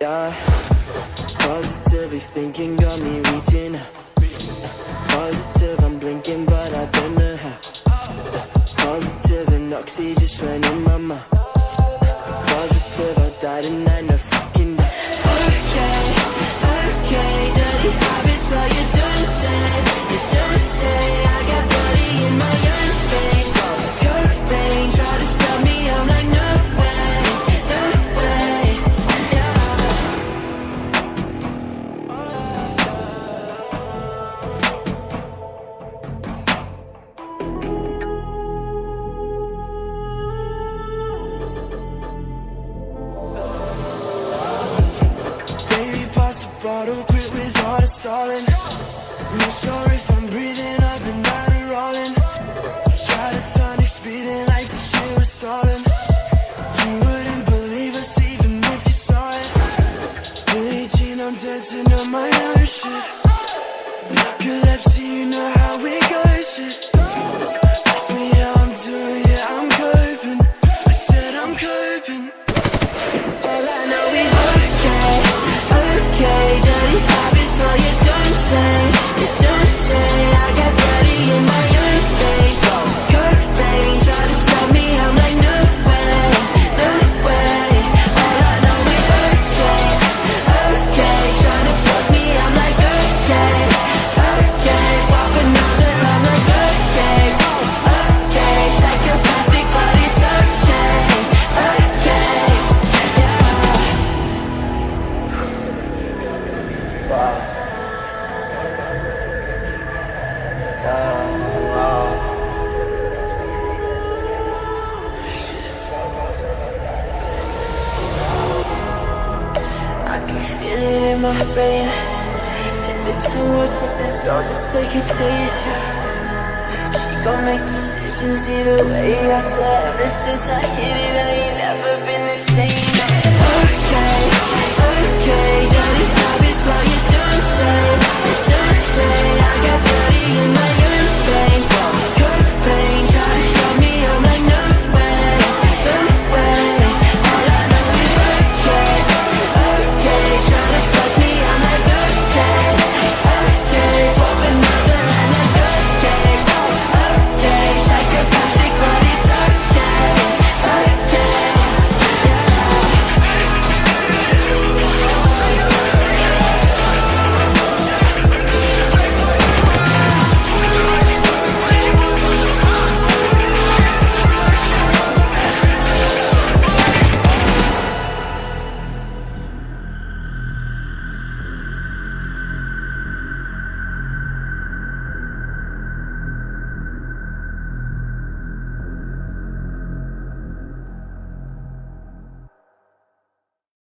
yeah. Positively thinking got me reaching out. Positive, I'm blinking but I don't know how. Positive and oxy just went in my mouth. Positive, I died and I know fucking doubt. Okay, okay, dirty habits, all you don't say. You don't say, I got bloody in my own veins. Cocaine, try to stop me, I'm like no way, yeah. Baby, pass the bottle, quit with all the stalling. Not sure if I'm breathing, I've been down and rolling. Try to turn it speeding like the shit was stolen. You wouldn't believe us even if you saw it. Billie Jean, I'm dancing on my own shit. Narcolepsy, you know how we go shit. Ask me how I'm doing, yeah, I'm coping. I said I'm coping. All I know is okay, okay, dirty habits, all you don't say. You don't say, I got bloody in my own veins. Cocaine, try to stop me, I'm like no way, no way. All I know is okay, okay, trying to fuck me, I'm like okay, okay. Pop another, I'm like okay, okay. Psychopathic, but it's okay, okay, yeah. Wow. Wow. I can feel it in my brain. If it's a words like this, I'll just take a taste, yeah. She gon' make decisions either way, I swear. Ever since I hit it, I ain't never been the same.